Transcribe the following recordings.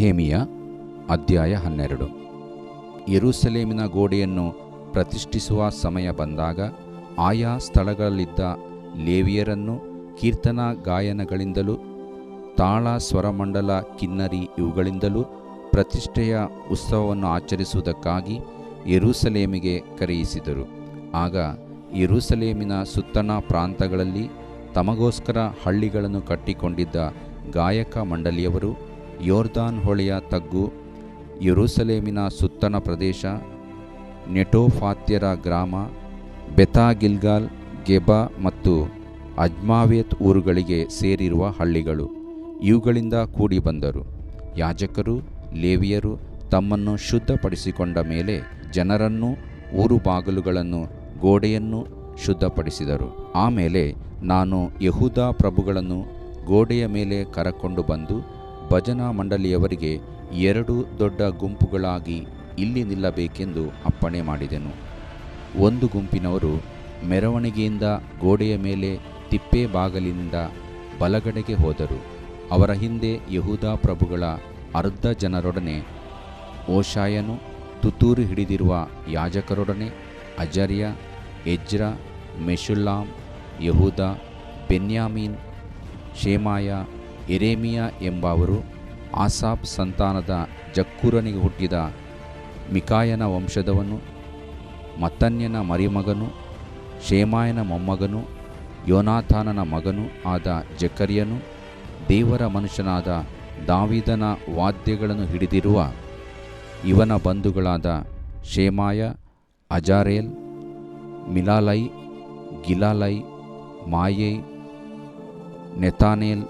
ನೆಹೆಮೀಯ ಅಧ್ಯಾಯ 12. ಯೆರೂಸಲೇಮಿನ ಗೋಡೆಯನ್ನು ಪ್ರತಿಷ್ಠಿಸುವ ಸಮಯ ಬಂದಾಗ ಆಯಾ ಸ್ಥಳಗಳಲ್ಲಿದ್ದ ಲೇವಿಯರನ್ನು ಕೀರ್ತನ ಗಾಯನಗಳಿಂದಲೂ ತಾಳ ಸ್ವರಮಂಡಲ ಕಿನ್ನರಿ ಇವುಗಳಿಂದಲೂ ಪ್ರತಿಷ್ಠೆಯ ಉತ್ಸವವನ್ನು ಆಚರಿಸುವುದಕ್ಕಾಗಿ ಯೆರೂಸಲೇಮಿಗೆ ಕರೆಯಿಸಿದರು. ಆಗ ಯೆರೂಸಲೇಮಿನ ಸುತ್ತಣ ಪ್ರಾಂತಗಳಲ್ಲಿ ತಮಗೋಸ್ಕರ ಹಳ್ಳಿಗಳನ್ನು ಕಟ್ಟಿಕೊಂಡಿದ್ದ ಗಾಯಕ ಮಂಡಳಿಯವರು ಯೋರ್ದಾನ್ ಹೊಳೆಯ ತಗ್ಗು, ಯೆರೂಸಲೇಮಿನ ಸುತ್ತಣ ಪ್ರದೇಶ, ನೆಟೋಫಾತ್ಯರ ಗ್ರಾಮ, ಬೆತಾಗಿಲ್ಗಾಲ್, ಗೆಬ ಮತ್ತು ಅಜ್ಮಾವೇತ್ ಊರುಗಳಿಗೆ ಸೇರಿರುವ ಹಳ್ಳಿಗಳು ಇವುಗಳಿಂದ ಕೂಡಿ ಬಂದರು. ಯಾಜಕರು ಲೇವಿಯರು ತಮ್ಮನ್ನು ಶುದ್ಧಪಡಿಸಿಕೊಂಡ ಮೇಲೆ ಜನರನ್ನೂ ಊರು ಬಾಗಿಲುಗಳನ್ನು ಗೋಡೆಯನ್ನು ಶುದ್ಧಪಡಿಸಿದರು. ಆಮೇಲೆ ನಾನು ಯೆಹೂದ ಪ್ರಭುಗಳನ್ನು ಗೋಡೆಯ ಮೇಲೆ ಕರಕೊಂಡು ಬಂದು ಭಜನಾ ಮಂಡಳಿಯವರಿಗೆ 2 ದೊಡ್ಡ ಗುಂಪುಗಳಾಗಿ ಇಲ್ಲಿ ನಿಲ್ಲಬೇಕೆಂದು ಅಪ್ಪಣೆ ಮಾಡಿದೆನು. ಒಂದು ಗುಂಪಿನವರು ಮೆರವಣಿಗೆಯಿಂದ ಗೋಡೆಯ ಮೇಲೆ ತಿಪ್ಪೆ ಬಾಗಿಲಿನಿಂದ ಬಲಗಡೆಗೆ ಹೋದರು. ಅವರ ಹಿಂದೆ ಯೆಹೂದ ಪ್ರಭುಗಳ ಅರ್ಧ ಜನರೊಡನೆ ಓಷಾಯನು, ತುತ್ತೂರಿ ಹಿಡಿದಿರುವ ಯಾಜಕರೊಡನೆ ಅಜರ್ಯ, ಎಜ್ರ, ಮೆಷುಲ್ಲಾಮ್, ಯೆಹೂದ, ಬೆನ್ಯಾಮೀನ್, ಶೇಮಾಯ, ಯೆರೆಮೀಯ ಎಂಬವರು, ಆಸಾಫ್ ಸಂತಾನದ ಜಕ್ಕೂರನಿಗೆ ಹುಟ್ಟಿದ ಮಿಕಾಯನ ವಂಶದವನು, ಮತ್ತನ್ಯನ ಮರಿಮಗನು, ಶೇಮಾಯನ ಮೊಮ್ಮಗನು, ಯೋನಾಥಾನನ ಮಗನೂ ಆದ ಜಕರ್ಯನು, ದೇವರ ಮನುಷ್ಯನಾದ ದಾವೀದನ ವಾದ್ಯಗಳನ್ನು ಹಿಡಿದಿರುವ ಇವನ ಬಂಧುಗಳಾದ ಶೇಮಾಯ, ಅಜಾರೇಲ್, ಮಿಲಾಲೈ, ಗಿಲಾಲೈ, ಮಾಯೈ, ನೆತಾನೇಲ್,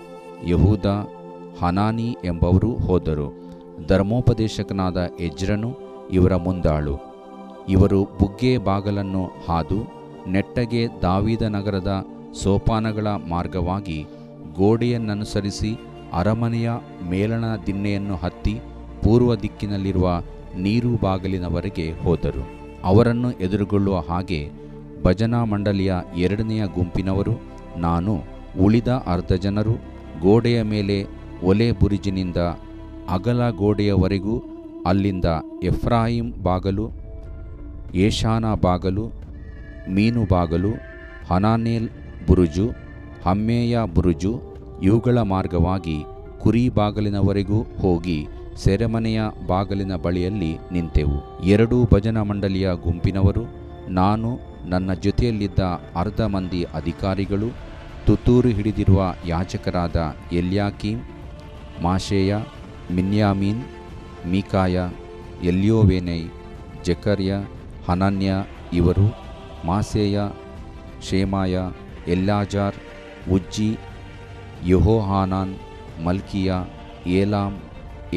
ಯೆಹೂದ, ಹನಾನಿ ಎಂಬವರು ಹೋದರು. ಧರ್ಮೋಪದೇಶಕನಾದ ಎಜ್ರನು ಇವರ ಮುಂದಾಳು. ಇವರು ಬುಗ್ಗೆ ಬಾಗಲನ್ನು ಹಾದು ನೆಟ್ಟಗೆ ದಾವೀದ ನಗರದ ಸೋಪಾನಗಳ ಮಾರ್ಗವಾಗಿ ಗೋಡೆಯನ್ನನುಸರಿಸಿ ಅರಮನೆಯ ಮೇಲಣ ದಿನ್ನೆಯನ್ನು ಹತ್ತಿ ಪೂರ್ವ ದಿಕ್ಕಿನಲ್ಲಿರುವ ನೀರು ಬಾಗಿಲಿನವರೆಗೆ ಹೋದರು. ಅವರನ್ನು ಎದುರುಗೊಳ್ಳುವ ಹಾಗೆ ಭಜನಾ ಮಂಡಳಿಯ 2ನೆಯ ಗುಂಪಿನವರು, ನಾನು ಉಳಿದ ಅರ್ಧ ಜನರು ಗೋಡೆಯ ಮೇಲೆ ಒಲೆ ಬುರುಜಿನಿಂದ ಅಗಲ ಗೋಡೆಯವರೆಗೂ, ಅಲ್ಲಿಂದ ಎಫ್ರಾಯಿಮ್ ಬಾಗಲು, ಯೇಷಾನ ಬಾಗಲು, ಮೀನು ಬಾಗಲು, ಹನಾನೇಲ್ ಬುರುಜು, ಹಮ್ಮೇಯ ಬುರುಜು ಇವುಗಳ ಮಾರ್ಗವಾಗಿ ಕುರಿ ಬಾಗಿಲಿನವರೆಗೂ ಹೋಗಿ ಸೆರೆಮನೆಯ ಬಾಗಿಲಿನ ಬಳಿಯಲ್ಲಿ ನಿಂತೆವು. 2 ಭಜನಾ ಮಂಡಳಿಯ ಗುಂಪಿನವರು, ನಾನು, ನನ್ನ ಜೊತೆಯಲ್ಲಿದ್ದ ಅರ್ಧ ಮಂದಿ ಅಧಿಕಾರಿಗಳು, ತುತ್ತೂರು ಹಿಡಿದಿರುವ ಯಾಜಕರಾದ ಎಲ್ಯಾಕೀಮ್, ಮಾಶೇಯ, ಮಿನ್ಯಾಮೀನ್, ಮೀಕಾಯ, ಎಲ್ಯೋವೇನೈ, ಜಕರ್ಯ, ಹನನ್ಯ ಇವರು, ಮಾಸೇಯ, ಶೇಮಾಯ, ಎಲ್ಲಾಜಾರ್, ಉಜ್ಜಿ, ಯೆಹೋಹಾನಾನ್, ಮಲ್ಕಿಯ, ಏಲಾಮ್,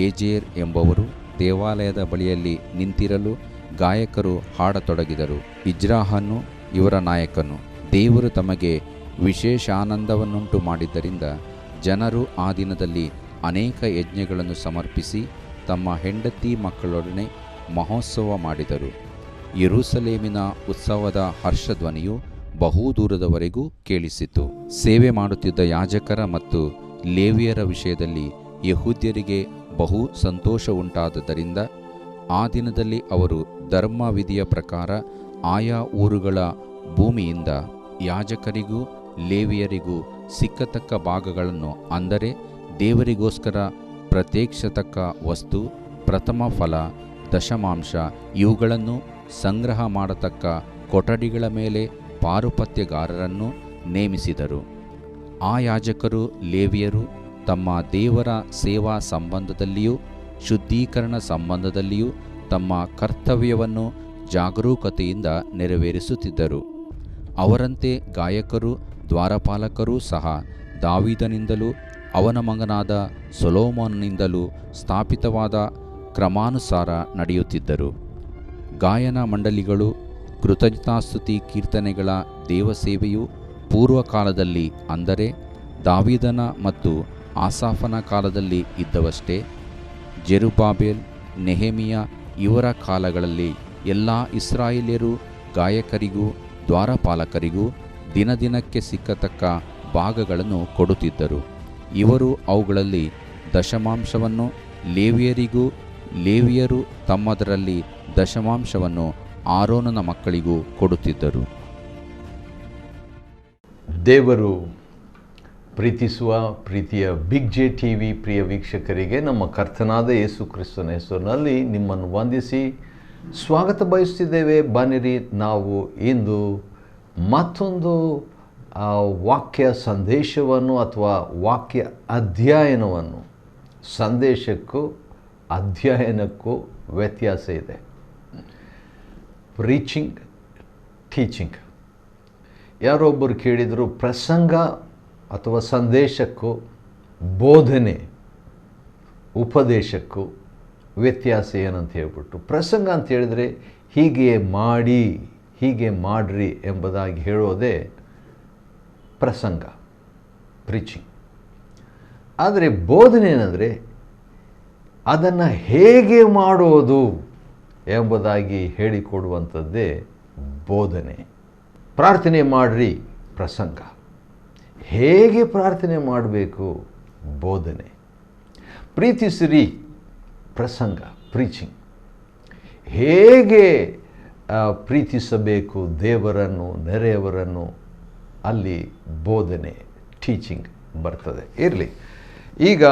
ಏಜೇರ್ ಎಂಬವರು ದೇವಾಲಯದ ಬಳಿಯಲ್ಲಿ ನಿಂತಿರಲು ಗಾಯಕರು ಹಾಡತೊಡಗಿದರು. ಇಜ್ರಾಹನು ಇವರ ನಾಯಕನು. ದೇವರು ತಮಗೆ ವಿಶೇಷ ಆನಂದವನ್ನುಂಟು ಮಾಡಿದ್ದರಿಂದ ಜನರು ಆ ದಿನದಲ್ಲಿ ಅನೇಕ ಯಜ್ಞಗಳನ್ನು ಸಮರ್ಪಿಸಿ ತಮ್ಮ ಹೆಂಡತಿ ಮಕ್ಕಳೊಡನೆ ಮಹೋತ್ಸವ ಮಾಡಿದರು. ಯೆರೂಸಲೇಮಿನ ಉತ್ಸವದ ಹರ್ಷಧ್ವನಿಯು ಬಹುದೂರದವರೆಗೂ ಕೇಳಿಸಿತು. ಸೇವೆ ಮಾಡುತ್ತಿದ್ದ ಯಾಜಕರ ಮತ್ತು ಲೇವಿಯರ ವಿಷಯದಲ್ಲಿ ಯೆಹೂದ್ಯರಿಗೆ ಬಹು ಸಂತೋಷ ಉಂಟಾದದ್ದರಿಂದ ಆ ದಿನದಲ್ಲಿ ಅವರು ಧರ್ಮವಿಧಿಯ ಪ್ರಕಾರ ಆಯಾ ಊರುಗಳ ಭೂಮಿಯಿಂದ ಯಾಜಕರಿಗೂ ಲೇವಿಯರಿಗೂ ಸಿಕ್ಕತಕ್ಕ ಭಾಗಗಳನ್ನು, ಅಂದರೆ ದೇವರಿಗೋಸ್ಕರ ಪ್ರತ್ಯೇಕಿಸತಕ್ಕ ವಸ್ತು, ಪ್ರಥಮ ಫಲ, ದಶಮಾಂಶ ಇವುಗಳನ್ನು ಸಂಗ್ರಹ ಮಾಡತಕ್ಕ ಕೊಠಡಿಗಳ ಮೇಲೆ ಪಾರುಪತ್ಯಗಾರರನ್ನು ನೇಮಿಸಿದರು. ಆ ಯಾಜಕರು ಲೇವಿಯರು ತಮ್ಮ ದೇವರ ಸೇವಾ ಸಂಬಂಧದಲ್ಲಿಯೂ ಶುದ್ಧೀಕರಣ ಸಂಬಂಧದಲ್ಲಿಯೂ ತಮ್ಮ ಕರ್ತವ್ಯವನ್ನು ಜಾಗರೂಕತೆಯಿಂದ ನೆರವೇರಿಸುತ್ತಿದ್ದರು. ಅವರಂತೆ ಗಾಯಕರು, ದ್ವಾರಪಾಲಕರೂ ಸಹ ದಾವೀದನಿಂದಲೂ ಅವನ ಮಗನಾದ ಸೊಲೊಮೋನನಿಂದಲೂ ಸ್ಥಾಪಿತವಾದ ಕ್ರಮಾನುಸಾರ ನಡೆಯುತ್ತಿದ್ದರು. ಗಾಯನ ಮಂಡಳಿಗಳು, ಕೃತಜ್ಞತಾಸ್ತುತಿ ಕೀರ್ತನೆಗಳ ದೇವಸೇವೆಯು ಪೂರ್ವಕಾಲದಲ್ಲಿ, ಅಂದರೆ ದಾವೀದನ ಮತ್ತು ಆಸಾಫನ ಕಾಲದಲ್ಲಿ ಇದ್ದವಷ್ಟೇ. ಜೆರುಬ್ಬಾಬೆಲ್, ನೆಹೆಮೀಯ ಇವರ ಕಾಲಗಳಲ್ಲಿ ಎಲ್ಲ ಇಸ್ರಾಯೇಲ್ಯರು ಗಾಯಕರಿಗೂ ದ್ವಾರಪಾಲಕರಿಗೂ ದಿನದಿನಕ್ಕೆ ಸಿಕ್ಕತಕ್ಕ ಭಾಗಗಳನ್ನು ಕೊಡುತ್ತಿದ್ದರು. ಇವರು ಅವುಗಳಲ್ಲಿ ದಶಮಾಂಶವನ್ನು ಲೇವಿಯರಿಗೂ, ಲೇವಿಯರು ತಮ್ಮದರಲ್ಲಿ ದಶಮಾಂಶವನ್ನು ಆರೋನನ ಮಕ್ಕಳಿಗೂ ಕೊಡುತ್ತಿದ್ದರು. ದೇವರು ಪ್ರೀತಿಸುವ ಪ್ರೀತಿಯ ಬಿಗ್ ಜೆ ಟಿ ವಿ ಪ್ರಿಯ ವೀಕ್ಷಕರಿಗೆ ನಮ್ಮ ಕರ್ತನಾದ ಯೇಸು ಕ್ರಿಸ್ತನ ಹೆಸರಿನಲ್ಲಿ ನಿಮ್ಮನ್ನು ವಂದಿಸಿ ಸ್ವಾಗತ ಬಯಸುತ್ತಿದ್ದೇವೆ. ಬನ್ನಿರಿ, ನಾವು ಇಂದು ಮತ್ತೊಂದು ವಾಕ್ಯ ಸಂದೇಶವನ್ನು ಅಥವಾ ವಾಕ್ಯ ಅಧ್ಯಯನವನ್ನು, ಸಂದೇಶಕ್ಕೂ ಅಧ್ಯಯನಕ್ಕೂ ವ್ಯತ್ಯಾಸ ಇದೆ. Preaching, teaching. ಯಾರೊಬ್ಬರು ಕೇಳಿದರು, ಪ್ರಸಂಗ ಅಥವಾ ಸಂದೇಶಕ್ಕೂ ಬೋಧನೆ ಉಪದೇಶಕ್ಕೂ ವ್ಯತ್ಯಾಸ ಏನಂತ ಹೇಳ್ಬಿಟ್ಟು, ಪ್ರಸಂಗ ಅಂತ ಹೇಳಿದರೆ ಹೀಗೆ ಮಾಡಿ, ಹೀಗೆ ಮಾಡ್ರಿ ಎಂಬುದಾಗಿ ಹೇಳೋದೇ ಪ್ರಸಂಗ, ಪ್ರೀಚಿಂಗ್. ಆದರೆ ಬೋಧನೆ ಏನಂದರೆ ಅದನ್ನು ಹೇಗೆ ಮಾಡೋದು ಎಂಬುದಾಗಿ ಹೇಳಿಕೊಡುವಂಥದ್ದೇ ಬೋಧನೆ. ಪ್ರಾರ್ಥನೆ ಮಾಡಿರಿ, ಪ್ರಸಂಗ. ಹೇಗೆ ಪ್ರಾರ್ಥನೆ ಮಾಡಬೇಕು, ಬೋಧನೆ. ಪ್ರೀತಿಸಿರಿ, ಪ್ರಸಂಗ, ಪ್ರೀಚಿಂಗ್. ಹೇಗೆ ಪ್ರೀತಿಸಬೇಕು ದೇವರನ್ನು, ನೆರೆಯವರನ್ನು, ಅಲ್ಲಿ ಬೋಧನೆ, ಟೀಚಿಂಗ್ ಬರ್ತದೆ. ಇರಲಿ, ಈಗ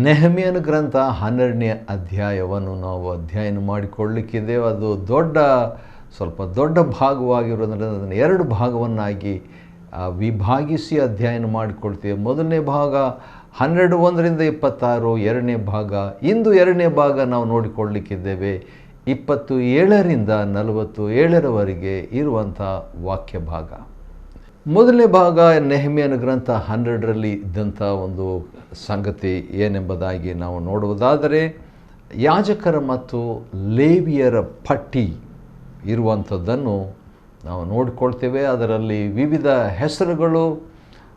ನೆಹೆಮೀಯನ ಗ್ರಂಥ 12ನೇ ಅಧ್ಯಾಯವನ್ನು ನಾವು ಅಧ್ಯಯನ ಮಾಡಿಕೊಳ್ಳಲಿಕ್ಕಿದೆ. ಅದು ಸ್ವಲ್ಪ ದೊಡ್ಡ ಭಾಗವಾಗಿರೋದ್ರಿಂದ ಅದನ್ನು 2 ಭಾಗವನ್ನಾಗಿ ವಿಭಾಗಿಸಿ ಅಧ್ಯಯನ ಮಾಡಿಕೊಳ್ತೀವಿ. ಮೊದಲನೇ ಭಾಗ 12:1-26, ಎರಡನೇ ಭಾಗ, ಇಂದು 2ನೇ ಭಾಗ ನಾವು ನೋಡಿಕೊಳ್ಳಲಿಕ್ಕಿದ್ದೇವೆ 27-47 ಇರುವಂಥ ವಾಕ್ಯ ಭಾಗ. ಮೊದಲನೇ ಭಾಗ ನೆಹೆಮೀಯನ ಗ್ರಂಥ 12ರಲ್ಲಿ ಇದ್ದಂಥ ಒಂದು ಸಂಗತಿ ಏನೆಂಬುದಾಗಿ ನಾವು ನೋಡುವುದಾದರೆ, ಯಾಜಕರ ಮತ್ತು ಲೇವಿಯರ ಪಟ್ಟಿ ಇರುವಂಥದ್ದನ್ನು ನಾವು ನೋಡಿಕೊಳ್ತೇವೆ. ಅದರಲ್ಲಿ ವಿವಿಧ ಹೆಸರುಗಳು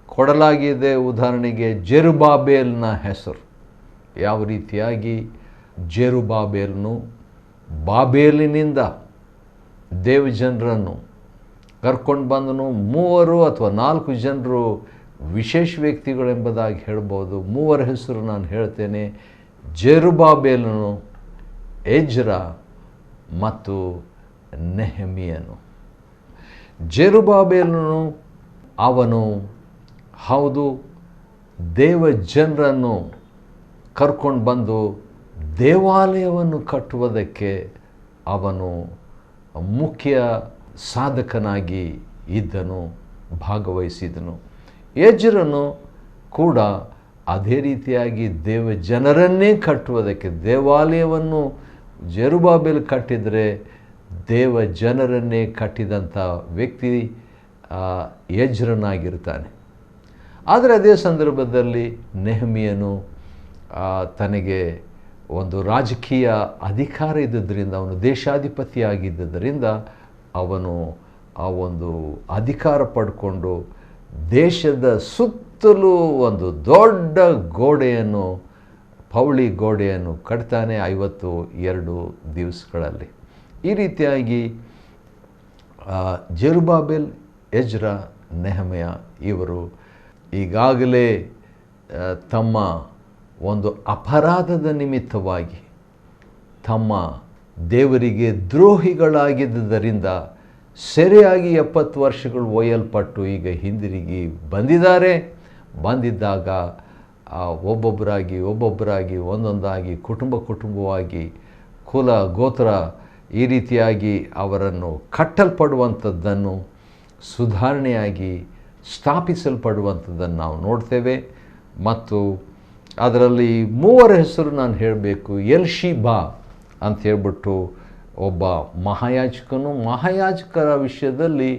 ಕೊಡಲಾಗಿದೆ. ಉದಾಹರಣೆಗೆ ಜೆರುಬಾಬೇಲ್ನ ಹೆಸರು, ಯಾವ ರೀತಿಯಾಗಿ ಜೆರುಬಾಬೇಲ್ನು ಬಾಬೇಲಿನಿಂದ ದೇವಜನರನ್ನು ಕರ್ಕೊಂಡು ಬಂದನು. 3 ಅಥವಾ 4 ಜನರು ವಿಶೇಷ ವ್ಯಕ್ತಿಗಳೆಂಬುದಾಗಿ ಹೇಳ್ಬೋದು. 3 ಹೆಸರು ನಾನು ಹೇಳ್ತೇನೆ: ಜೆರುಬಾಬೇಲನು, ಎಜ್ರ ಮತ್ತು ನೆಹೆಮೀಯನು. ಜೆರುಬಾಬೇಲನು ಅವನು ದೇವಜನರನ್ನು ಕರ್ಕೊಂಡು ಬಂದು ದೇವಾಲಯವನ್ನು ಕಟ್ಟುವುದಕ್ಕೆ ಅವನು ಮುಖ್ಯ ಸಾಧಕನಾಗಿ ಇದ್ದನು, ಭಾಗವಹಿಸಿದನು. ಎಜ್ರನು ಕೂಡ ಅದೇ ರೀತಿಯಾಗಿ ದೇವಜನರನ್ನೇ ಕಟ್ಟುವುದಕ್ಕೆ, ದೇವಾಲಯವನ್ನು ಜೆರುಬಾಬೇಲ್ ಕಟ್ಟಿದರೆ ದೇವಜನರನ್ನೇ ಕಟ್ಟಿದಂಥ ವ್ಯಕ್ತಿ ಎಜ್ರನಾಗಿರ್ತಾನೆ. ಆದರೆ ಅದೇ ಸಂದರ್ಭದಲ್ಲಿ ನೆಹೆಮೀಯನು ತನಗೆ ಒಂದು ರಾಜಕೀಯ ಅಧಿಕಾರ ಇದ್ದುದರಿಂದ, ಅವನು ದೇಶಾಧಿಪತಿಯಾಗಿದ್ದರಿಂದ ಅವನು ಆ ಒಂದು ಅಧಿಕಾರ ಪಡ್ಕೊಂಡು ದೇಶದ ಸುತ್ತಲೂ ಒಂದು ದೊಡ್ಡ ಗೋಡೆಯನ್ನು, ಪೌಳಿ ಗೋಡೆಯನ್ನು ಕಟ್ತಾನೆ 52 ದಿವಸಗಳಲ್ಲಿ. ಈ ರೀತಿಯಾಗಿ ಜೆರುಬಾಬೇಲ್, ಎಜ್ರ, ನೆಹೆಮೀಯ ಇವರು ಈಗಾಗಲೇ ತಮ್ಮ ಒಂದು ಅಪರಾಧದ ನಿಮಿತ್ತವಾಗಿ ತಮ್ಮ ದೇವರಿಗೆ ದ್ರೋಹಿಗಳಾಗಿದ್ದರಿಂದ ಸೆರೆಯಾಗಿ 70 ವರ್ಷಗಳು ಒಯ್ಯಲ್ಪಟ್ಟು ಈಗ ಹಿಂದಿರುಗಿ ಬಂದಿದ್ದಾರೆ. ಬಂದಿದ್ದಾಗ ಒಬ್ಬೊಬ್ಬರಾಗಿ ಒಂದೊಂದಾಗಿ ಕುಟುಂಬವಾಗಿ ಕುಲ ಗೋತ್ರ ಈ ರೀತಿಯಾಗಿ ಅವರನ್ನು ಕಟ್ಟಲ್ಪಡುವಂಥದ್ದನ್ನು, ಸುಧಾರಣೆಯಾಗಿ ಸ್ಥಾಪಿಸಲ್ಪಡುವಂಥದ್ದನ್ನು ನಾವು ನೋಡ್ತೇವೆ. ಮತ್ತು ಅದರಲ್ಲಿ 3 ಹೆಸರು ನಾನು ಹೇಳಬೇಕು. ಎಲ್ಶೀಬಾ ಅಂತ ಹೇಳ್ಬಿಟ್ಟು ಒಬ್ಬ ಮಹಾಯಾಜಕರ ವಿಷಯದಲ್ಲಿ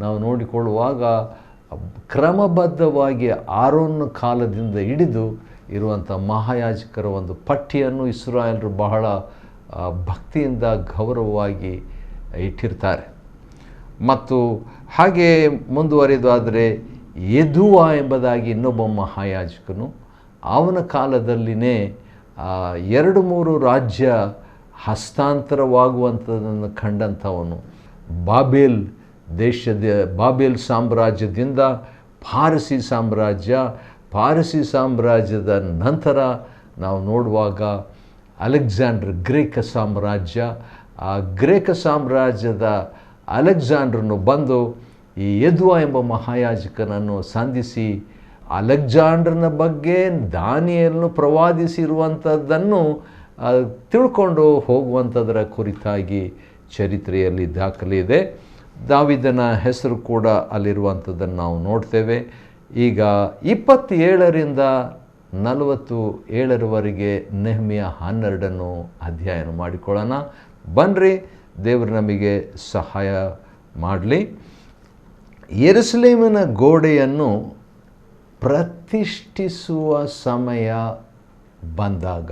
ನಾವು ನೋಡಿಕೊಳ್ಳುವಾಗ ಕ್ರಮಬದ್ಧವಾಗಿ ಆರೋನ್ ಕಾಲದಿಂದ ಹಿಡಿದು ಇರುವಂಥ ಮಹಾಯಾಜಕರ ಒಂದು ಪಟ್ಟಿಯನ್ನು ಇಸ್ರಾಯೇಲರು ಬಹಳ ಭಕ್ತಿಯಿಂದ ಗೌರವವಾಗಿ ಇಟ್ಟಿರ್ತಾರೆ. ಮತ್ತು ಹಾಗೆ ಮುಂದುವರೆದಾದರೆ ಯೆದುವ ಎಂಬುದಾಗಿ ಇನ್ನೊಬ್ಬ ಮಹಾಯಾಜಕನು, ಅವನ ಕಾಲದಲ್ಲಿನೇ 2-3 ರಾಜ್ಯ ಹಸ್ತಾಂತರವಾಗುವಂಥದ್ದನ್ನು ಕಂಡಂಥವನು. ಬಾಬೇಲ್ ಸಾಮ್ರಾಜ್ಯದಿಂದ ಪಾರಸಿ ಸಾಮ್ರಾಜ್ಯದ ನಂತರ ನಾವು ನೋಡುವಾಗ ಅಲೆಕ್ಸಾಂಡರ್ ಗ್ರೀಕ ಸಾಮ್ರಾಜ್ಯ, ಆ ಗ್ರೀಕ ಸಾಮ್ರಾಜ್ಯದ ಅಲೆಕ್ಸಾಂಡ್ರನು ಬಂದು ಈ ಯದ್ವಾ ಎಂಬ ಮಹಾಯಾಜಕನನ್ನು ಸಂಧಿಸಿ ಅಲೆಕ್ಸಾಂಡ್ರನ ಬಗ್ಗೆ ದಾನಿಯೇಲನು ಪ್ರವಾದಿಸಿರುವಂಥದ್ದನ್ನು ತಿಳ್ಕೊಂಡು ಹೋಗುವಂಥದ್ದರ ಕುರಿತಾಗಿ ಚರಿತ್ರೆಯಲ್ಲಿ ದಾಖಲೆ ಇದೆ. ದಾವೀದನ ಹೆಸರು ಕೂಡ ಅಲ್ಲಿರುವಂಥದ್ದನ್ನು ನಾವು ನೋಡ್ತೇವೆ. ಈಗ 27ರಿಂದ 47ರವರೆಗೆ ನೆಹೆಮ್ಯ 12 ಅಧ್ಯಯನ ಮಾಡಿಕೊಳ್ಳೋಣ. ಬನ್ನಿರಿ, ದೇವರು ನಮಗೆ ಸಹಾಯ ಮಾಡಲಿ. ಯೆರೂಸಲೇಮಿನ ಗೋಡೆಯನ್ನು ಪ್ರತಿಷ್ಠಿಸುವ ಸಮಯ ಬಂದಾಗ,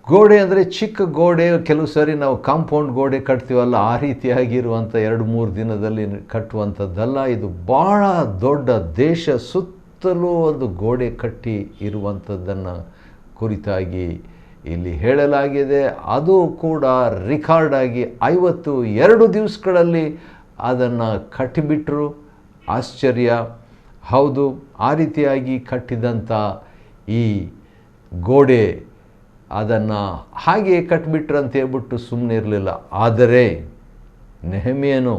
ಗೋಡೆ ಅಂದರೆ ಚಿಕ್ಕ ಗೋಡೆ, ಕೆಲವು ಸರಿ ನಾವು ಕಾಂಪೌಂಡ್ ಗೋಡೆ ಕಟ್ತೀವಲ್ಲ, ಆ ರೀತಿಯಾಗಿರುವಂಥ 2-3 ದಿನದಲ್ಲಿ ಕಟ್ಟುವಂಥದ್ದಲ್ಲ. ಇದು ಭಾಳ ದೊಡ್ಡ ದೇಶ ಸುತ್ತಲೂ ಒಂದು ಗೋಡೆ ಕಟ್ಟಿ ಇರುವಂಥದ್ದನ್ನು ಕುರಿತಾಗಿ ಇಲ್ಲಿ ಹೇಳಲಾಗಿದೆ. ಅದು ಕೂಡ ರೆಕಾರ್ಡಾಗಿ 52 ದಿವಸಗಳಲ್ಲಿ ಅದನ್ನು ಕಟ್ಟಿಬಿಟ್ರು. ಆಶ್ಚರ್ಯ. ಹೌದು, ಆ ರೀತಿಯಾಗಿ ಕಟ್ಟಿದಂಥ ಈ ಗೋಡೆ ಅದನ್ನು ಹಾಗೆ ಕಟ್ಟಿಬಿಟ್ರು ಅಂತ ಹೇಳ್ಬಿಟ್ಟು ಸುಮ್ಮನೆ ಇರಲಿಲ್ಲ. ಆದರೆ ನೆಹೆಮ್ಯನು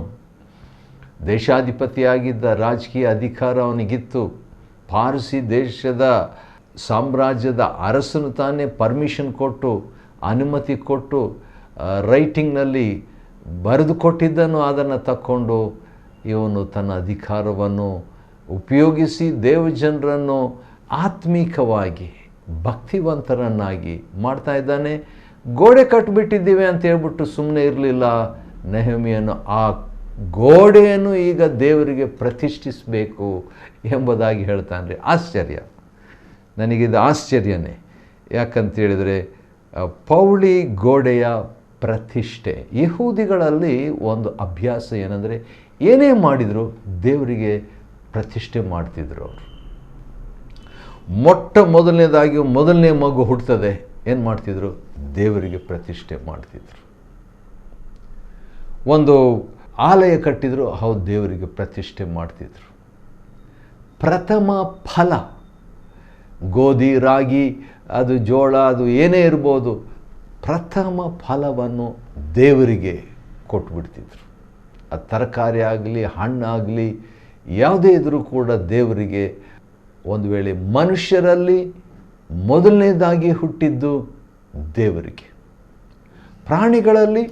ದೇಶಾಧಿಪತಿಯಾಗಿದ್ದ, ರಾಜಕೀಯ ಅಧಿಕಾರ ಅವನಿಗಿತ್ತು. ಪಾರಸಿ ದೇಶದ ಸಾಮ್ರಾಜ್ಯದ ಅರಸನು ತಾನೇ ಪರ್ಮಿಷನ್ ಕೊಟ್ಟು, ಅನುಮತಿ ಕೊಟ್ಟು, ರೈಟಿಂಗ್ನಲ್ಲಿ ಬರೆದು ಕೊಟ್ಟಿದ್ದನ್ನು ಅದನ್ನು ತಕ್ಕೊಂಡು ಇವನು ತನ್ನ ಅಧಿಕಾರವನ್ನು ಉಪಯೋಗಿಸಿ ದೇವಜನರನ್ನು ಆತ್ಮೀಕವಾಗಿ ಭಕ್ತಿವಂತರನ್ನಾಗಿ ಮಾಡ್ತಾ ಇದ್ದಾನೆ. ಗೋಡೆ ಕಟ್ಟಿಬಿಟ್ಟಿದ್ದೀವಿ ಅಂತ ಹೇಳ್ಬಿಟ್ಟು ಸುಮ್ಮನೆ ಇರಲಿಲ್ಲ ನೆಹೆಮ್ಯನು. ಆ ಗೋಡೆಯನ್ನು ಈಗ ದೇವರಿಗೆ ಪ್ರತಿಷ್ಠಿಸಬೇಕು ಎಂಬುದಾಗಿ ಹೇಳ್ತಾನೆ. ಆಶ್ಚರ್ಯ, ನನಗಿದು ಆಶ್ಚರ್ಯನೇ. ಯಾಕಂತೇಳಿದರೆ ಪೌಳಿ ಗೋಡೆಯ ಪ್ರತಿಷ್ಠೆ. ಯಹೂದಿಗಳಲ್ಲಿ ಒಂದು ಅಭ್ಯಾಸ ಏನಂದರೆ, ಏನೇ ಮಾಡಿದರೂ ದೇವರಿಗೆ ಪ್ರತಿಷ್ಠೆ ಮಾಡ್ತಿದ್ರು ಅವರು. ಮೊದಲನೇದಾಗಿ ಮೊದಲನೇ ಮಗು ಹುಟ್ಟುತ್ತದೆ, ಏನು ಮಾಡ್ತಿದ್ರು? ದೇವರಿಗೆ ಪ್ರತಿಷ್ಠೆ ಮಾಡ್ತಿದ್ರು. ಒಂದು ಆಲಯ ಕಟ್ಟಿದ್ರು, ಹೌದು, ದೇವರಿಗೆ ಪ್ರತಿಷ್ಠೆ ಮಾಡ್ತಿದ್ರು. ಪ್ರಥಮ ಫಲ, ಗೋಧಿ, ರಾಗಿ, ಅದು ಜೋಳ, ಅದು ಏನೇ ಇರ್ಬೋದು, ಪ್ರಥಮ ಫಲವನ್ನು ದೇವರಿಗೆ ಕೊಟ್ಬಿಡ್ತಿದ್ರು. ಅದು ತರಕಾರಿ ಆಗಲಿ, ಹಣ್ಣಾಗಲಿ, ಯಾವುದೇ ಇದ್ರೂ ಕೂಡ ದೇವರಿಗೆ. ಒಂದು ವೇಳೆ ಮನುಷ್ಯರಲ್ಲಿ ಮೊದಲನೇದಾಗಿ ಹುಟ್ಟಿದ್ದು ದೇವರಿಗೆ. ಪ್ರಾಣಿಗಳಲ್ಲಿ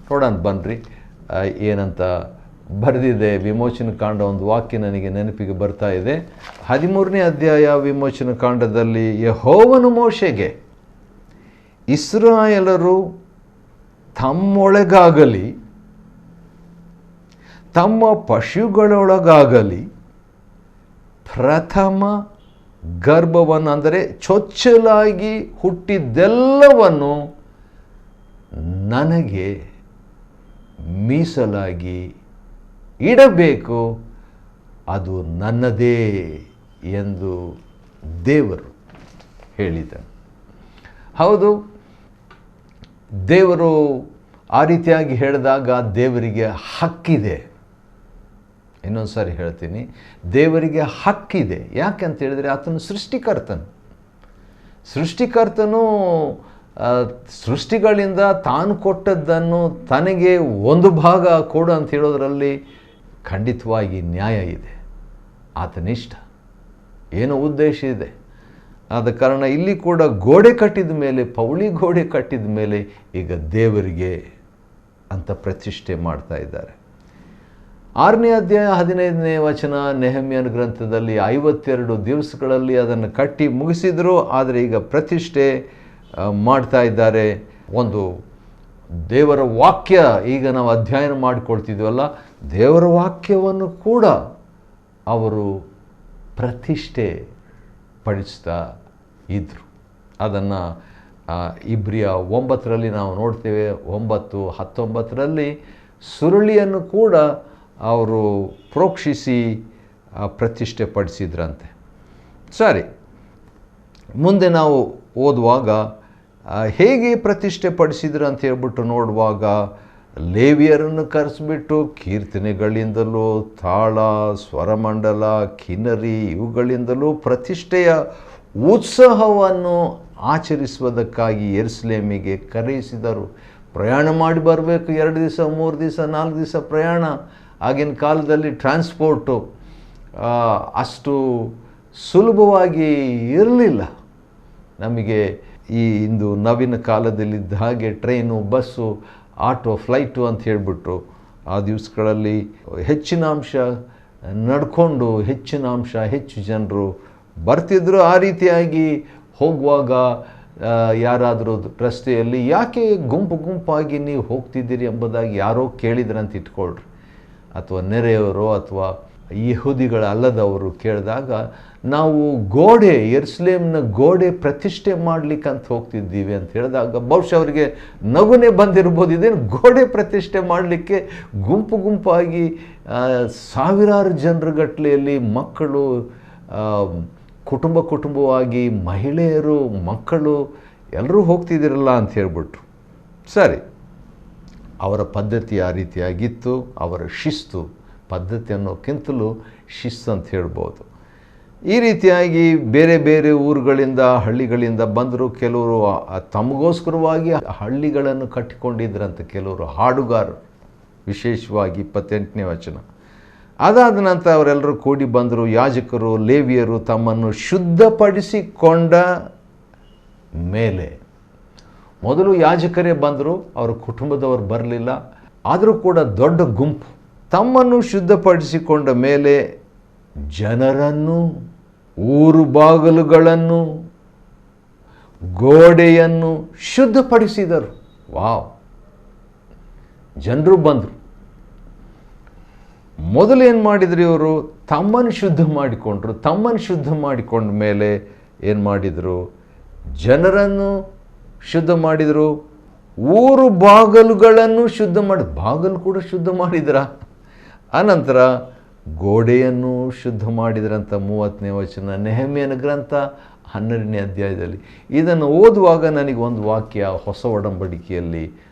ನೋಡೋಣ ಬನ್ನಿರಿ, ಏನಂತ ಬರೆದಿದೆ. ವಿಮೋಚನ ಕಾಂಡ ಒಂದು ವಾಕ್ಯ ನನಗೆ ನೆನಪಿಗೆ ಬರ್ತಾ ಇದೆ. 13ನೇ ಅಧ್ಯಾಯ ವಿಮೋಚನ ಕಾಂಡದಲ್ಲಿ, ಯೆಹೋವನು ಮೋಶೆಗೆ, ಇಸ್ರಾಯೇಲರು ತಮ್ಮೊಳಗಾಗಲಿ ತಮ್ಮ ಪಶುಗಳೊಳಗಾಗಲಿ ಪ್ರಥಮ ಗರ್ಭವನ್ನು, ಅಂದರೆ ಚೊಚ್ಚಲಾಗಿ ಹುಟ್ಟಿದ್ದೆಲ್ಲವನ್ನು ನನಗೆ ಮೀಸಲಾಗಿ ಇಡಬೇಕು, ಅದು ನನ್ನದೇ ಎಂದು ದೇವರು ಹೇಳಿದನು. ಹೌದು, ದೇವರು ಆ ರೀತಿಯಾಗಿ ಹೇಳಿದಾಗ ದೇವರಿಗೆ ಹಕ್ಕಿದೆ. ಇನ್ನೊಂದು ಸಾರಿ ಹೇಳ್ತೀನಿ, ದೇವರಿಗೆ ಹಕ್ಕಿದೆ. ಯಾಕಂತ ಹೇಳಿದರೆ ಆತನು ಸೃಷ್ಟಿಕರ್ತನು ಸೃಷ್ಟಿಗಳಿಂದ ತಾನು ಕೊಟ್ಟದ್ದನ್ನು ತನಗೆ ಒಂದು ಭಾಗ ಕೊಡು ಅಂತ ಹೇಳೋದ್ರಲ್ಲಿ ಖಂಡಿತವಾಗಿ ನ್ಯಾಯ ಇದೆ. ಆತನಿಷ್ಟ, ಏನೋ ಉದ್ದೇಶ ಇದೆ. ಆದ ಕಾರಣ ಇಲ್ಲಿ ಕೂಡ ಗೋಡೆ ಕಟ್ಟಿದ ಮೇಲೆ, ಪೌಳಿ ಗೋಡೆ ಕಟ್ಟಿದ ಮೇಲೆ ಈಗ ದೇವರಿಗೆ ಅಂತ ಪ್ರತಿಷ್ಠೆ ಮಾಡ್ತಾ ಇದ್ದಾರೆ. 6ನೇ ಅಧ್ಯಾಯ 15ನೇ ವಚನ, ನೆಹೆಮ್ಯನ ಗ್ರಂಥದಲ್ಲಿ 52 ದಿವಸಗಳಲ್ಲಿ ಅದನ್ನು ಕಟ್ಟಿ ಮುಗಿಸಿದರು. ಆದರೆ ಈಗ ಪ್ರತಿಷ್ಠೆ ಮಾಡ್ತಾ ಇದ್ದಾರೆ. ಒಂದು ದೇವರ ವಾಕ್ಯ, ಈಗ ನಾವು ಅಧ್ಯಯನ ಮಾಡಿಕೊಳ್ತಿದ್ವಲ್ಲ, ದೇವರ ವಾಕ್ಯವನ್ನು ಕೂಡ ಅವರು ಪ್ರತಿಷ್ಠೆ ಪಡಿಸ್ತಾ ಇದ್ದರು. ಅದನ್ನು ಇಬ್ರಿಯ 9ರಲ್ಲಿ ನಾವು ನೋಡ್ತೇವೆ. 9:19 ಸುರುಳಿಯನ್ನು ಕೂಡ ಅವರು ಪ್ರೋಕ್ಷಿಸಿ ಪ್ರತಿಷ್ಠೆ ಪಡಿಸಿದ್ರಂತೆ. ಸರಿ, ಮುಂದೆ ನಾವು ಓದುವಾಗ ಹೇಗೆ ಪ್ರತಿಷ್ಠೆ ಪಡಿಸಿದ್ರು ಅಂತ ಹೇಳ್ಬಿಟ್ಟು ನೋಡುವಾಗ, ಲೇವಿಯರನ್ನು ಕರೆಸಿಬಿಟ್ಟು ಕೀರ್ತನೆಗಳಿಂದಲೂ, ತಾಳ, ಸ್ವರಮಂಡಲ, ಕಿನ್ನರಿ ಇವುಗಳಿಂದಲೂ ಪ್ರತಿಷ್ಠೆಯ ಉತ್ಸಾಹವನ್ನು ಆಚರಿಸುವುದಕ್ಕಾಗಿ ಯೆರೂಸಲೇಮಿಗೆ ಕರೆಯಿಸಿದರು. ಪ್ರಯಾಣ ಮಾಡಿ ಬರಬೇಕು, 2 ದಿವಸ 3 ದಿವಸ 4 ದಿವಸ ಪ್ರಯಾಣ. ಆಗಿನ ಕಾಲದಲ್ಲಿ ಟ್ರಾನ್ಸ್ಪೋರ್ಟು ಅಷ್ಟು ಸುಲಭವಾಗಿ ಇರಲಿಲ್ಲ. ನಮಗೆ ಈ ಇಂದು ನವೀನ ಕಾಲದಲ್ಲಿದ್ದ ಹಾಗೆ ಟ್ರೈನು, ಬಸ್ಸು, ಆಟೋ, ಫ್ಲೈಟು ಅಂತ ಹೇಳಿಬಿಟ್ಟು ಆ ದಿವಸಗಳಲ್ಲಿ ಹೆಚ್ಚಿನ ಅಂಶ ನಡ್ಕೊಂಡು ಹೆಚ್ಚು ಜನರು ಬರ್ತಿದ್ರು. ಆ ರೀತಿಯಾಗಿ ಹೋಗುವಾಗ ಯಾರಾದರೂ ರಸ್ತೆಯಲ್ಲಿ ಯಾಕೆ ಗುಂಪಾಗಿ ನೀವು ಹೋಗ್ತಿದ್ದೀರಿ ಎಂಬುದಾಗಿ ಯಾರೋ ಕೇಳಿದ್ರಂತ ಇಟ್ಕೊಳ್ರಿ, ಅಥವಾ ನೆರೆಯವರು ಅಥವಾ ಯಹೂದಿಗಳಲ್ಲದವರು ಕೇಳಿದಾಗ ನಾವು ಯೆರೂಸಲೇಮ್ನ ಗೋಡೆ ಪ್ರತಿಷ್ಠೆ ಮಾಡಲಿಕ್ಕಂತ ಹೋಗ್ತಿದ್ದೀವಿ ಅಂತ ಹೇಳಿದಾಗ ಬಹುಶಃ ಅವರಿಗೆ ನಗುನೇ ಬಂದಿರ್ಬೋದು. ಇದೇನು ಗೋಡೆ ಪ್ರತಿಷ್ಠೆ ಮಾಡಲಿಕ್ಕೆ ಗುಂಪಾಗಿ ಸಾವಿರಾರು ಜನರ ಗಟ್ಟಲೆಯಲ್ಲಿ ಮಕ್ಕಳು, ಕುಟುಂಬವಾಗಿ ಮಹಿಳೆಯರು, ಮಕ್ಕಳು ಎಲ್ಲರೂ ಹೋಗ್ತಿದ್ದೀರಲ್ಲ ಅಂತ ಹೇಳ್ಬಿಟ್ರು. ಸರಿ, ಅವರ ಪದ್ಧತಿ ಆ ರೀತಿಯಾಗಿತ್ತು. ಅವರ ಶಿಸ್ತು, ಪದ್ಧತಿ ಅನ್ನೋಕ್ಕಿಂತಲೂ ಶಿಸ್ತು ಅಂತ ಹೇಳ್ಬೋದು. ಈ ರೀತಿಯಾಗಿ ಬೇರೆ ಬೇರೆ ಊರುಗಳಿಂದ, ಹಳ್ಳಿಗಳಿಂದ ಬಂದರು. ಕೆಲವರು ತಮಗೋಸ್ಕರವಾಗಿ ಹಳ್ಳಿಗಳನ್ನು ಕಟ್ಟಿಕೊಂಡಿದ್ರಂತೆ, ಕೆಲವರು ಹಾಡುಗಾರರು, ವಿಶೇಷವಾಗಿ 28ನೇ ವಚನ. ಅದಾದ ನಂತರ ಅವರೆಲ್ಲರೂ ಕೂಡಿ ಬಂದರು. ಯಾಜಕರು, ಲೇವಿಯರು ತಮ್ಮನ್ನು ಶುದ್ಧಪಡಿಸಿಕೊಂಡ ಮೇಲೆ, ಮೊದಲು ಯಾಜಕರೇ ಬಂದರು, ಅವರ ಕುಟುಂಬದವರು ಬರಲಿಲ್ಲ. ಆದರೂ ಕೂಡ ದೊಡ್ಡ ಗುಂಪು ತಮ್ಮನ್ನು ಶುದ್ಧಪಡಿಸಿಕೊಂಡ ಮೇಲೆ ಜನರನ್ನು, ಊರು ಬಾಗಿಲುಗಳನ್ನು, ಗೋಡೆಯನ್ನು ಶುದ್ಧಪಡಿಸಿದರು. ವಾವ್! ಜನರು ಬಂದರು. ಮೊದಲು ಏನು ಮಾಡಿದ್ರು ಇವರು? ತಮ್ಮನ್ನು ಶುದ್ಧ ಮಾಡಿಕೊಂಡ್ರು. ತಮ್ಮನ್ನು ಶುದ್ಧ ಮಾಡಿಕೊಂಡ ಮೇಲೆ ಏನು ಮಾಡಿದರು? ಜನರನ್ನು ಶುದ್ಧ ಮಾಡಿದರು. ಊರು ಬಾಗಿಲುಗಳನ್ನು ಶುದ್ಧ ಬಾಗಿಲು ಕೂಡ ಶುದ್ಧ ಮಾಡಿದ್ರ. ಅನಂತರ ಗೋಡೆಯನ್ನು ಶುದ್ಧ ಮಾಡಿದ್ರಂತ. 30ನೇ ವಚನ, ನೆಹೆಮ್ಯನ ಗ್ರಂಥ 12ನೇ ಅಧ್ಯಾಯದಲ್ಲಿ. ಇದನ್ನು ಓದುವಾಗ ನನಗೆ ಒಂದು ವಾಕ್ಯ ಹೊಸ ಒಡಂಬಡಿಕೆಯಲ್ಲಿ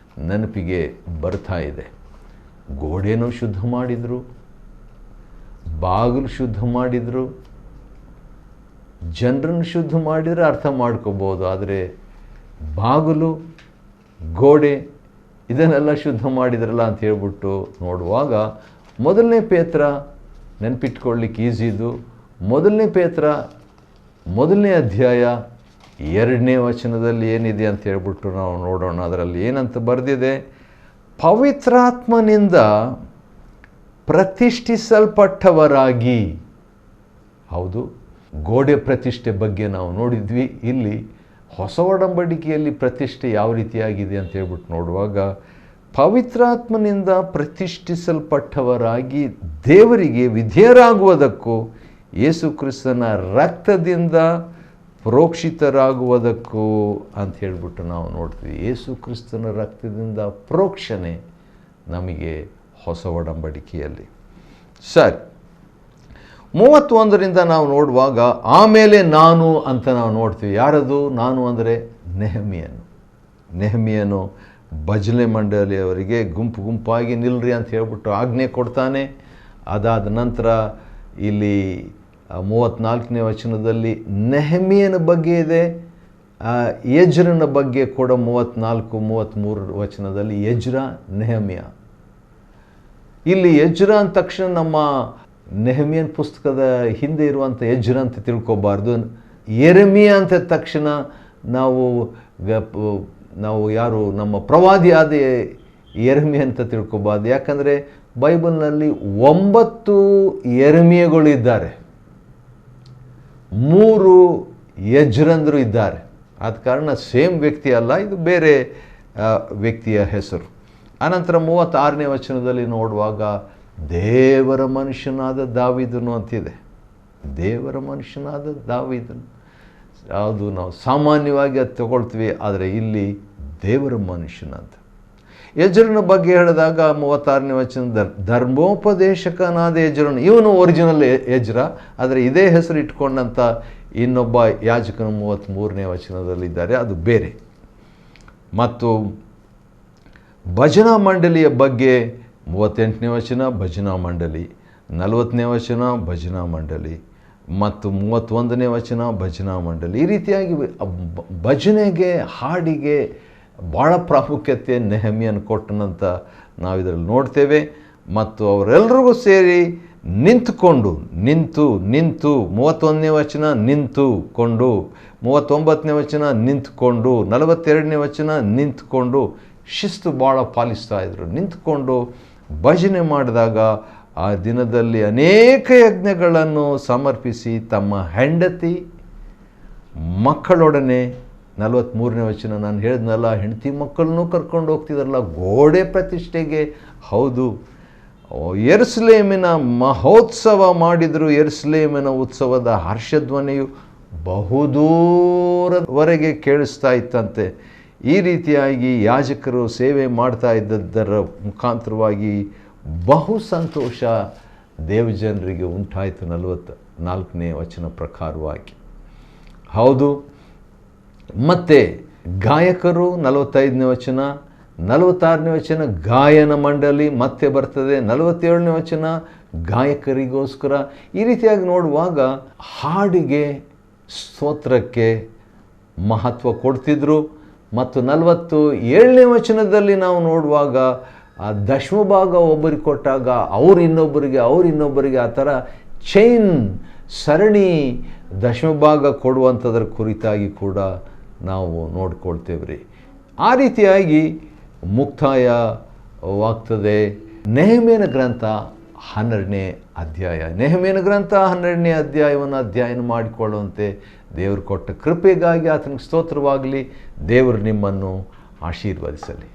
ನೆನಪಿಗೆ ಬರ್ತಾ ಇದೆ. ಗೋಡೆಯನ್ನು ಶುದ್ಧ ಮಾಡಿದರು, ಬಾಗಿಲು ಶುದ್ಧ ಮಾಡಿದರು, ಜನರನ್ನು ಶುದ್ಧ ಮಾಡಿದರೆ ಅರ್ಥ ಮಾಡ್ಕೋಬೋದು. ಆದರೆ ಬಾಗಿಲು, ಗೋಡೆ ಇದನ್ನೆಲ್ಲ ಶುದ್ಧ ಮಾಡಿದ್ರಲ್ಲ ಅಂತ ಹೇಳ್ಬಿಟ್ಟು ನೋಡುವಾಗ, 1ನೇ ಪೇತ್ರ ನೆನಪಿಟ್ಕೊಳ್ಳಿಕ್ಕೆ ಈಸಿ ಇದು. 1ನೇ ಪೇತ್ರ 1ನೇ ಅಧ್ಯಾಯ 2ನೇ ವಚನದಲ್ಲಿ ಏನಿದೆ ಅಂತ ಹೇಳ್ಬಿಟ್ಟು ನಾವು ನೋಡೋಣ. ಅದರಲ್ಲಿ ಏನಂತ ಬರೆದಿದೆ? ಪವಿತ್ರಾತ್ಮನಿಂದ ಪ್ರತಿಷ್ಠಿಸಲ್ಪಟ್ಟವರಾಗಿ. ಹೌದು, ಗೋಡೆ ಪ್ರತಿಷ್ಠೆ ಬಗ್ಗೆ ನಾವು ನೋಡಿದ್ವಿ. ಇಲ್ಲಿ ಹೊಸ ಒಡಂಬಡಿಕೆಯಲ್ಲಿ ಪ್ರತಿಷ್ಠೆ ಯಾವ ರೀತಿಯಾಗಿದೆ ಅಂತ ಹೇಳ್ಬಿಟ್ಟು ನೋಡುವಾಗ, ಪವಿತ್ರಾತ್ಮನಿಂದ ಪ್ರತಿಷ್ಠಿಸಲ್ಪಟ್ಟವರಾಗಿ ದೇವರಿಗೆ ವಿಧೇಯರಾಗುವುದಕ್ಕೂ ಯೇಸು ಕ್ರಿಸ್ತನ ರಕ್ತದಿಂದ ಪ್ರೋಕ್ಷಿತರಾಗುವುದಕ್ಕೂ ಅಂತ ಹೇಳ್ಬಿಟ್ಟು ನಾವು ನೋಡ್ತೀವಿ. ಯೇಸು ಕ್ರಿಸ್ತನ ರಕ್ತದಿಂದ ಪ್ರೋಕ್ಷಣೆ ನಮಗೆ ಹೊಸ ಒಡಂಬಡಿಕೆಯಲ್ಲಿ. ಸರಿ, 31ರಿಂದ ನಾವು ನೋಡುವಾಗ ಆಮೇಲೆ ನಾನು ಅಂತ ನಾವು ನೋಡ್ತೀವಿ. ಯಾರದು ನಾನು ಅಂದರೆ ನೆಹೆಮ್ಯನು ಭಜನೆ ಮಂಡಳಿಯವರಿಗೆ ಗುಂಪಾಗಿ ನಿಲ್ರಿ ಅಂತ ಹೇಳ್ಬಿಟ್ಟು ಆಜ್ಞೆ ಕೊಡ್ತಾನೆ. ಅದಾದ ನಂತರ ಇಲ್ಲಿ 34ನೇ ವಚನದಲ್ಲಿ ನೆಹೆಮ್ಯನ ಬಗ್ಗೆ ಇದೆ. ಎಜ್ರನ ಬಗ್ಗೆ ಕೂಡ 34-33 ವಚನದಲ್ಲಿ ಎಜ್ರ, ನೆಹೆಮ್ಯ. ಇಲ್ಲಿ ಎಜ್ರ ಅಂದ ತಕ್ಷಣ ನಮ್ಮ ನೆಹೆಮ್ಯನ ಪುಸ್ತಕದ ಹಿಂದೆ ಇರುವಂಥ ಎಜ್ರ ಅಂತ ತಿಳ್ಕೊಬಾರ್ದು. ಯೆರೆಮೀಯ ಅಂತ ತಕ್ಷಣ ನಾವು ಯಾರು ನಮ್ಮ ಪ್ರವಾದಿಯಾದ ಯೆರೆಮೀಯ ಅಂತ ತಿಳ್ಕೊಬಾರ್ದು. ಯಾಕಂದರೆ ಬೈಬಲ್ನಲ್ಲಿ 9 ಯೆರೆಮೀಯಗಳು ಇದ್ದಾರೆ, 3 ಎಜ್ರಂದರು ಇದ್ದಾರೆ. ಆದ ಕಾರಣ ಸೇಮ್ ವ್ಯಕ್ತಿ ಅಲ್ಲ, ಇದು ಬೇರೆ ವ್ಯಕ್ತಿಯ ಹೆಸರು. ಅನಂತರ 36ನೇ ವಚನದಲ್ಲಿ ನೋಡುವಾಗ ದೇವರ ಮನುಷ್ಯನಾದ ದಾವೀದನು ಅಂತಿದೆ. ದೇವರ ಮನುಷ್ಯನಾದ ದಾವೀದನು ಯಾವುದು ನಾವು ಸಾಮಾನ್ಯವಾಗಿ ಅದು ತಗೊಳ್ತೀವಿ, ಆದರೆ ಇಲ್ಲಿ ದೇವರ ಮನುಷ್ಯನಂತ. ಎಜ್ರನ ಬಗ್ಗೆ ಹೇಳಿದಾಗ 36ನೇ ವಚನದ ಧರ್ಮೋಪದೇಶಕನಾದ ಎಜ್ರನು, ಇವನು ಒರಿಜಿನಲ್ ಎಜ್ರ, ಆದರೆ ಇದೇ ಹೆಸರು ಇಟ್ಕೊಂಡಂಥ ಇನ್ನೊಬ್ಬ ಯಾಜಕನು 33ನೇ ವಚನದಲ್ಲಿದ್ದಾರೆ, ಅದು ಬೇರೆ. ಮತ್ತು ಭಜನಾ ಮಂಡಳಿಯ ಬಗ್ಗೆ 38ನೇ ವಚನ ಭಜನಾ ಮಂಡಳಿ, 40ನೇ ವಚನ ಭಜನಾ ಮಂಡಳಿ, ಮತ್ತು 31ನೇ ವಚನ ಭಜನಾ ಮಂಡಳಿ. ಈ ರೀತಿಯಾಗಿ ಭಜನೆಗೆ, ಹಾಡಿಗೆ ಭಾಳ ಪ್ರಾಮುಖ್ಯತೆ ನೆಹಮ್ಯನ ಕೊಟ್ಟನಂತ ನಾವು ಇದರಲ್ಲಿ ನೋಡ್ತೇವೆ. ಮತ್ತು ಅವರೆಲ್ಲರಿಗೂ ಸೇರಿ ನಿಂತು 31ನೇ ವಚನ ನಿಂತುಕೊಂಡು, 39ನೇ ವಚನ ನಿಂತುಕೊಂಡು, 42ನೇ ವಚನ ನಿಂತುಕೊಂಡು ಶಿಸ್ತು ಭಾಳ ಪಾಲಿಸ್ತಾ ಇದ್ರು. ನಿಂತುಕೊಂಡು ಭಜನೆ ಮಾಡಿದಾಗ ಆ ದಿನದಲ್ಲಿ ಅನೇಕ ಯಜ್ಞಗಳನ್ನು ಸಮರ್ಪಿಸಿ ತಮ್ಮ ಹೆಂಡತಿ ಮಕ್ಕಳೊಡನೆ, 43ನೇ ವಚನ ನಾನು ಹೇಳಿದ್ನಲ್ಲ, ಹೆಂಡತಿ ಮಕ್ಕಳನ್ನೂ ಕರ್ಕೊಂಡು ಹೋಗ್ತಿದ್ರಲ್ಲ ಗೋಡೆ ಪ್ರತಿಷ್ಠೆಗೆ. ಹೌದು, ಯೆರೂಸಲೇಮಿನ ಮಹೋತ್ಸವ ಮಾಡಿದರು. ಯೆರೂಸಲೇಮಿನ ಉತ್ಸವದ ಹರ್ಷಧ್ವನಿಯು ಬಹುದೂರದವರೆಗೆ ಕೇಳಿಸ್ತಾ ಇತ್ತಂತೆ. ಈ ರೀತಿಯಾಗಿ ಯಾಜಕರು ಸೇವೆ ಮಾಡ್ತಾ ಇದ್ದದ್ದರ ಮುಖಾಂತರವಾಗಿ ಬಹು ಸಂತೋಷ ದೇವಜನರಿಗೆ ಉಂಟಾಯಿತು. 44ನೇ ವಚನ ಪ್ರಕಾರವಾಗಿ. ಹೌದು, ಮತ್ತು ಗಾಯಕರು 45ನೇ ವಚನ, 46ನೇ ವಚನ ಗಾಯನ ಮಂಡಳಿ ಮತ್ತೆ ಬರ್ತದೆ, 47ನೇ ವಚನ ಗಾಯಕರಿಗೋಸ್ಕರ. ಈ ರೀತಿಯಾಗಿ ನೋಡುವಾಗ ಹಾಡಿಗೆ, ಸ್ತೋತ್ರಕ್ಕೆ ಮಹತ್ವ ಕೊಡ್ತಿದ್ರು. ಮತ್ತು 47ನೇ ವಚನದಲ್ಲಿ ನಾವು ನೋಡುವಾಗ ಆ ದಶಮಭಾಗ ಒಬ್ಬರಿಗೆ ಕೊಟ್ಟಾಗ ಅವ್ರು ಇನ್ನೊಬ್ಬರಿಗೆ ಆ ಥರ ಚೈನ್ ಸರಣಿ ದಶಮಭಾಗ ಕೊಡುವಂಥದ್ರ ಕುರಿತಾಗಿ ಕೂಡ ನಾವು ನೋಡ್ಕೊಳ್ತೇವೆ ರೀ. ಆ ರೀತಿಯಾಗಿ ಮುಕ್ತಾಯವಾಗ್ತದೆ ನೆಹಮ್ಯನ ಗ್ರಂಥ 12ನೇ ಅಧ್ಯಾಯ. ನೆಹಮ್ಯನ ಗ್ರಂಥ 12ನೇ ಅಧ್ಯಾಯವನ್ನು ಅಧ್ಯಯನ ಮಾಡಿಕೊಳ್ಳುವಂತೆ ದೇವರು ಕೊಟ್ಟ ಕೃಪೆಗಾಗಿ ಆತನಿಗೆ ಸ್ತೋತ್ರವಾಗಲಿ. ದೇವರು ನಿಮ್ಮನ್ನು ಆಶೀರ್ವದಿಸಲಿ.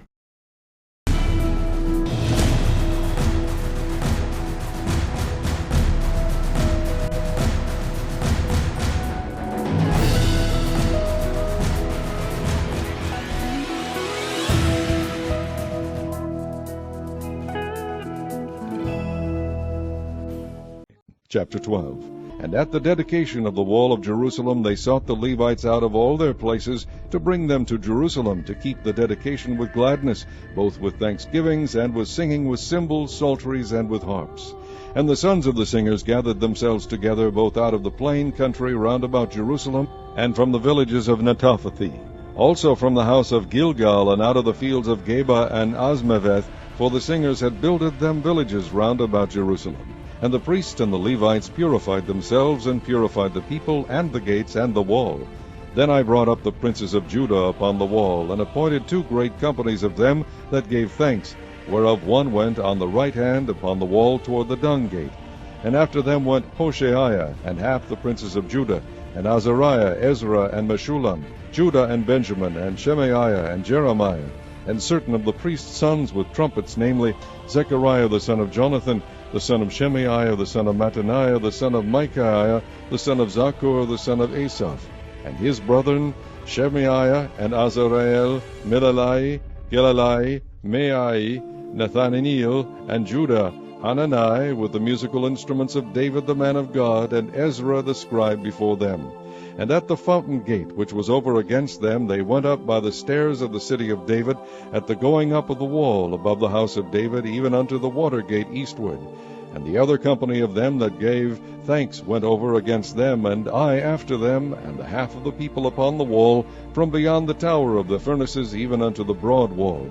Chapter 12. And at the dedication of the wall of Jerusalem they sought the Levites out of all their places to bring them to Jerusalem to keep the dedication with gladness, both with thanksgivings and with singing with cymbals, psalteries, and with harps. And the sons of the singers gathered themselves together both out of the plain country round about Jerusalem and from the villages of Netophathi, also from the house of Gilgal and out of the fields of Geba and Asmaveth, for the singers had builded them villages round about Jerusalem. And the priests and the Levites purified themselves and purified the people and the gates and the wall. Then I brought up the princes of Judah upon the wall, and appointed 2 great companies of them that gave thanks, whereof one went on the right hand upon the wall toward the dung gate. And after them went Hoshaiah and half the princes of Judah, and Azariah, Ezra, and Meshullam, Judah and Benjamin, and Shemaiah and Jeremiah, and certain of the priests' sons with trumpets, namely Zechariah the son of Jonathan, the son of Shemaiah, the son of Mattaniah, the son of Micaiah, the son of Zaccur, the son of Asaph, and his brethren Shemaiah and Azareel, Milalai, Gilalai, Maai, Nathaniel, and Judah, Hanani, with the musical instruments of David the man of God, and Ezra the scribe before them. And at the fountain gate, which was over against them, they went up by the stairs of the city of David, at the going up of the wall above the house of David, even unto the water gate eastward. And the other company of them that gave thanks went over against them, and I after them, and the half of the people upon the wall, from beyond the tower of the furnaces even unto the broad wall.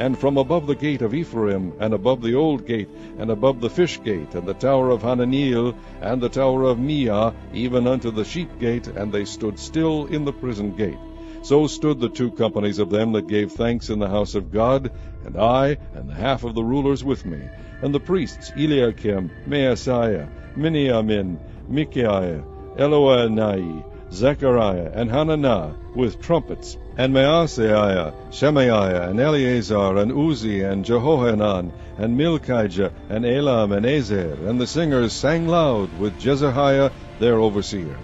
And from above the gate of Ephraim, and above the old gate, and above the fish gate, and the tower of Hananiel, and the tower of Meah, even unto the sheep gate, and they stood still in the prison gate. So stood the 2 companies of them that gave thanks in the house of God, and I, and the half of the rulers with me, and the priests Eliakim, Maaseiah, Miniamin, Micaiah, Eloenai, Zechariah, and Hananiah, with trumpets, and Maaseiah, Shemaiah, and Eleazar, and Uzi, and Jehohanan, and Milchijah, and Elam, and Ezer, and the singers sang loud with Jezahiah their overseer.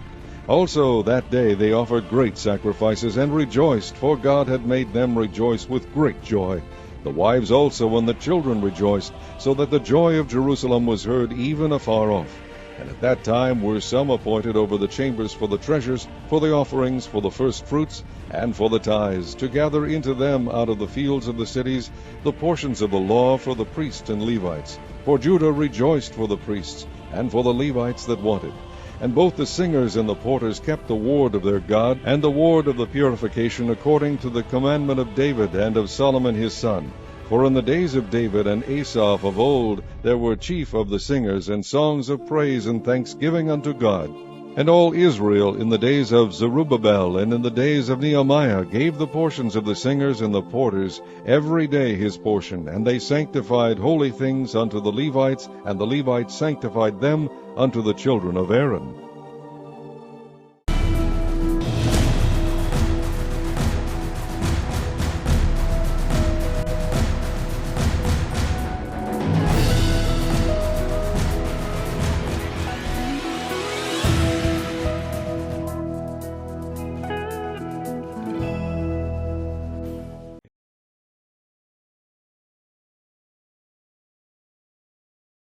Also that day they offered great sacrifices, and rejoiced, for God had made them rejoice with great joy. The wives also and the children rejoiced, so that the joy of Jerusalem was heard even afar off. And at that time were some appointed over the chambers for the treasures, for the offerings, for the first fruits, and for the tithes, to gather into them out of the fields of the cities the portions of the law for the priests and Levites. For Judah rejoiced for the priests, and for the Levites that wanted. And both the singers and the porters kept the ward of their God, and the ward of the purification, according to the commandment of David and of Solomon his son. For in the days of David and Asaph of old there were chief of the singers, and songs of praise and thanksgiving unto God. And all Israel in the days of Zerubbabel and in the days of Nehemiah gave the portions of the singers and the porters every day his portion, and they sanctified holy things unto the Levites, and the Levites sanctified them unto the children of Aaron.